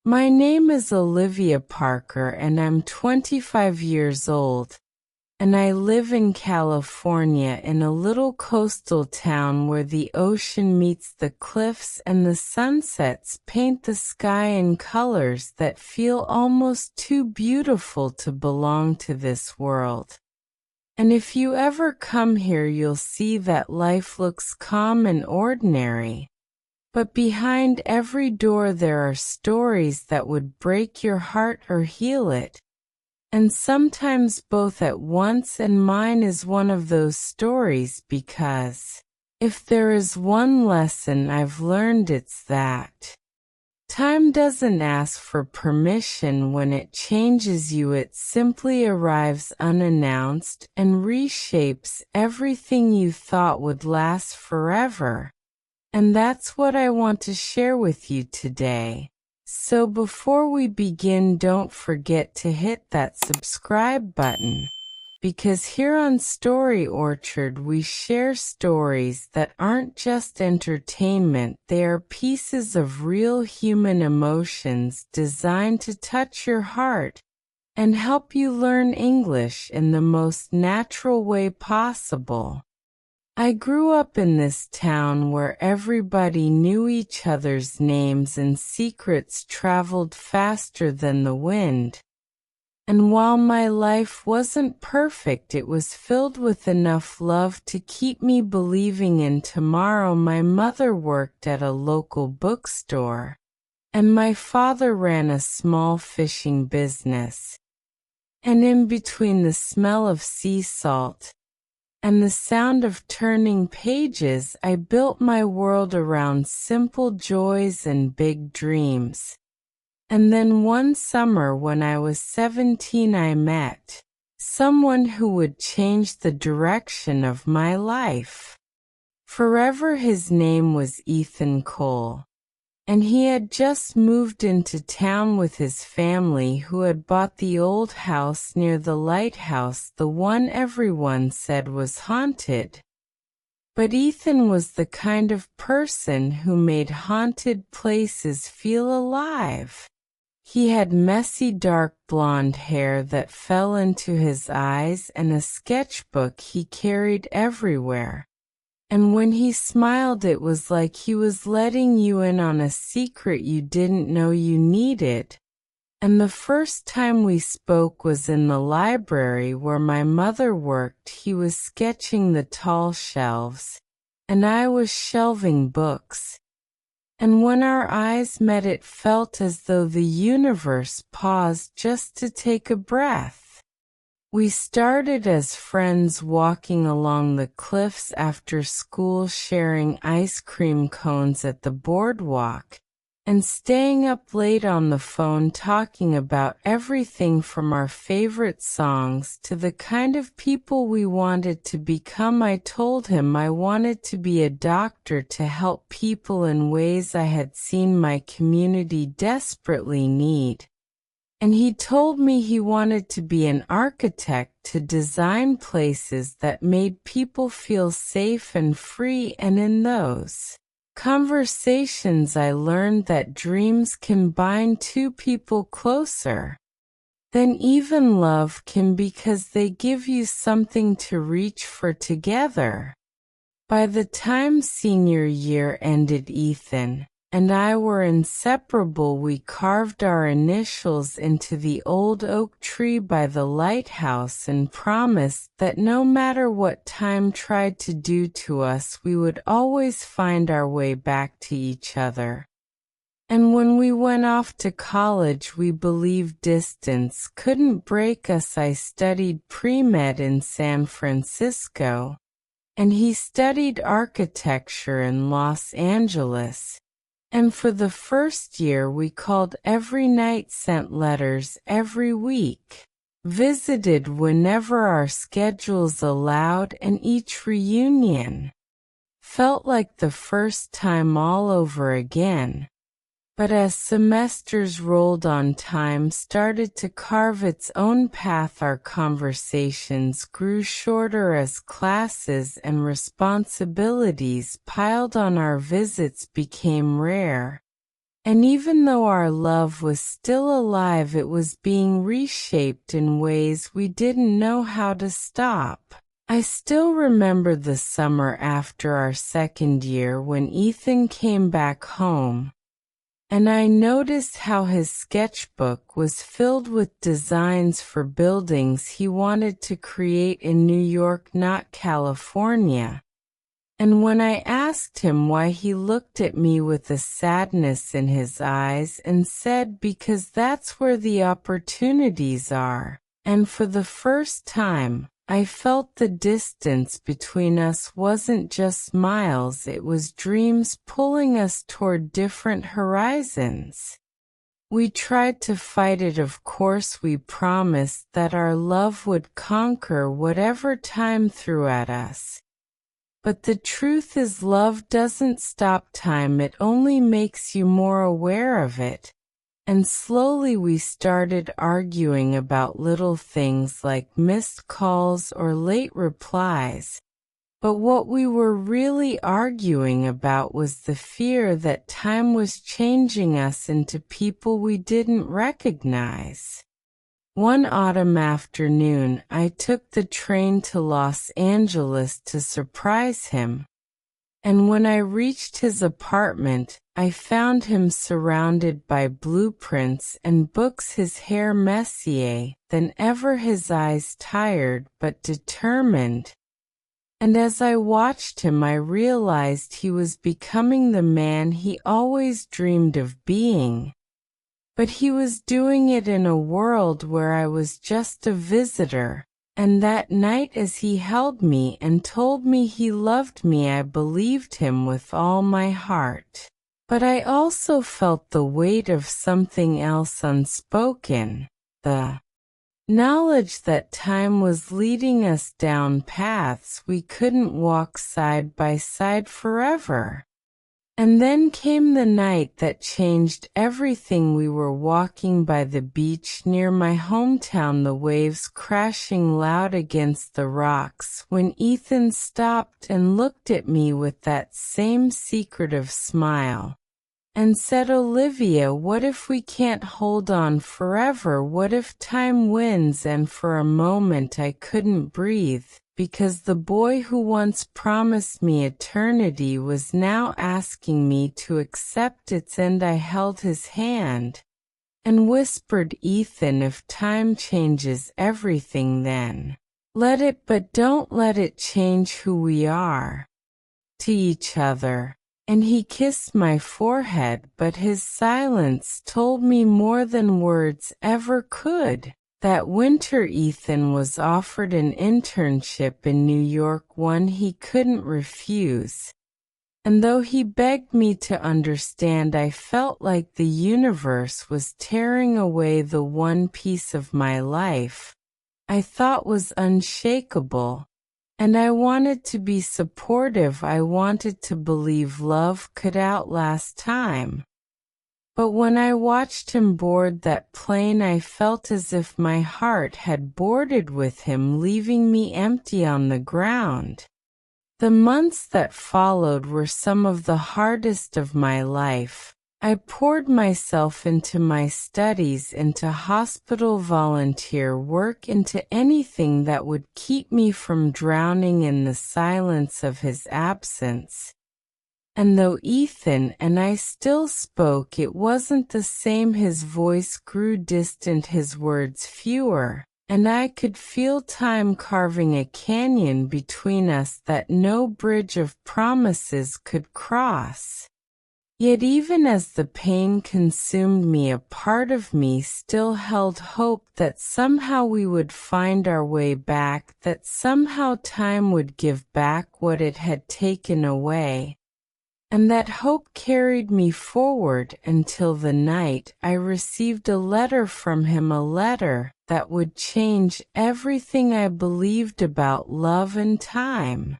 My name is Olivia Parker and I'm 25 years old, and I live in California in a little coastal town where the ocean meets the cliffs and the sunsets paint the sky in colors that feel almost too beautiful to belong to this world. And if you ever come here, you'll see that life looks calm and ordinary. But behind every door there are stories that would break your heart or heal it. And sometimes both at once, and mine is one of those stories because if there is one lesson I've learned, it's that time doesn't ask for permission when it changes you. It simply arrives unannounced and reshapes everything you thought would last forever. And that's what I want to share with you today. So before we begin, don't forget to hit that subscribe button, because here on Story Orchard we share stories that aren't just entertainment, they are pieces of real human emotions designed to touch your heart and help you learn English in the most natural way possible. I grew up in this town where everybody knew each other's names and secrets traveled faster than the wind. And while my life wasn't perfect, it was filled with enough love to keep me believing in tomorrow. My mother worked at a local bookstore, and my father ran a small fishing business. And in between the smell of sea salt and the sound of turning pages, I built my world around simple joys and big dreams. And then one summer when I was 17, I met someone who would change the direction of my life forever. His name was Ethan Cole, and he had just moved into town with his family, who had bought the old house near the lighthouse, the one everyone said was haunted. But Ethan was the kind of person who made haunted places feel alive. He had messy dark blonde hair that fell into his eyes and a sketchbook he carried everywhere. And when he smiled, it was like he was letting you in on a secret you didn't know you needed. And the first time we spoke was in the library where my mother worked. He was sketching the tall shelves, and I was shelving books. And when our eyes met, it felt as though the universe paused just to take a breath. We started as friends, walking along the cliffs after school, sharing ice cream cones at the boardwalk, and staying up late on the phone talking about everything from our favorite songs to the kind of people we wanted to become. I told him I wanted to be a doctor to help people in ways I had seen my community desperately need. And he told me he wanted to be an architect to design places that made people feel safe and free. And in those conversations I learned that dreams can bind two people closer than even love can, because they give you something to reach for together. By the time senior year ended, Ethan and I were inseparable. We carved our initials into the old oak tree by the lighthouse and promised that no matter what time tried to do to us, we would always find our way back to each other. And when we went off to college, we believed distance couldn't break us. I studied pre-med in San Francisco, and he studied architecture in Los Angeles. And for the first year we called every night, sent letters every week, visited whenever our schedules allowed, and each reunion felt like the first time all over again. But as semesters rolled on, time started to carve its own path. Our conversations grew shorter as classes and responsibilities piled on. Our visits became rare, And even though our love was still alive, it was being reshaped in ways we didn't know how to stop. I still remember the summer after our second year when Ethan came back home, and I noticed how his sketchbook was filled with designs for buildings he wanted to create in New York, not California. And when I asked him why, he looked at me with a sadness in his eyes and said, "Because that's where the opportunities are." And for the first time, I felt the distance between us wasn't just miles, it was dreams pulling us toward different horizons. We tried to fight it, of course. We promised that our love would conquer whatever time threw at us. But the truth is, love doesn't stop time, it only makes you more aware of it. And slowly we started arguing about little things like missed calls or late replies. But what we were really arguing about was the fear that time was changing us into people we didn't recognize. One autumn afternoon, I took the train to Los Angeles to surprise him. And when I reached his apartment, I found him surrounded by blueprints and books, his hair messier than ever, his eyes tired but determined. And as I watched him, I realized he was becoming the man he always dreamed of being. But he was doing it in a world where I was just a visitor. And that night, as he held me and told me he loved me, I believed him with all my heart. But I also felt the weight of something else unspoken, the knowledge that time was leading us down paths we couldn't walk side by side forever. And then came the night that changed everything. We were walking by the beach near my hometown, the waves crashing loud against the rocks, when Ethan stopped and looked at me with that same secretive smile and said, "Olivia, what if we can't hold on forever? What if time wins?" And for a moment I couldn't breathe, because the boy who once promised me eternity was now asking me to accept its end. I held his hand and whispered, "Ethan, if time changes everything, then let it, but don't let it change who we are to each other." And he kissed my forehead, but his silence told me more than words ever could. That winter, Ethan was offered an internship in New York, one he couldn't refuse. And though he begged me to understand, I felt like the universe was tearing away the one piece of my life I thought was unshakable. And I wanted to be supportive. I wanted to believe love could outlast time. But when I watched him board that plane, I felt as if my heart had boarded with him, leaving me empty on the ground. The months that followed were some of the hardest of my life. I poured myself into my studies, into hospital volunteer work, into anything that would keep me from drowning in the silence of his absence. And though Ethan and I still spoke, it wasn't the same. His voice grew distant, his words fewer, and I could feel time carving a canyon between us that no bridge of promises could cross. Yet even as the pain consumed me, a part of me still held hope that somehow we would find our way back, that somehow time would give back what it had taken away. And that hope carried me forward until the night I received a letter from him, a letter that would change everything I believed about love and time.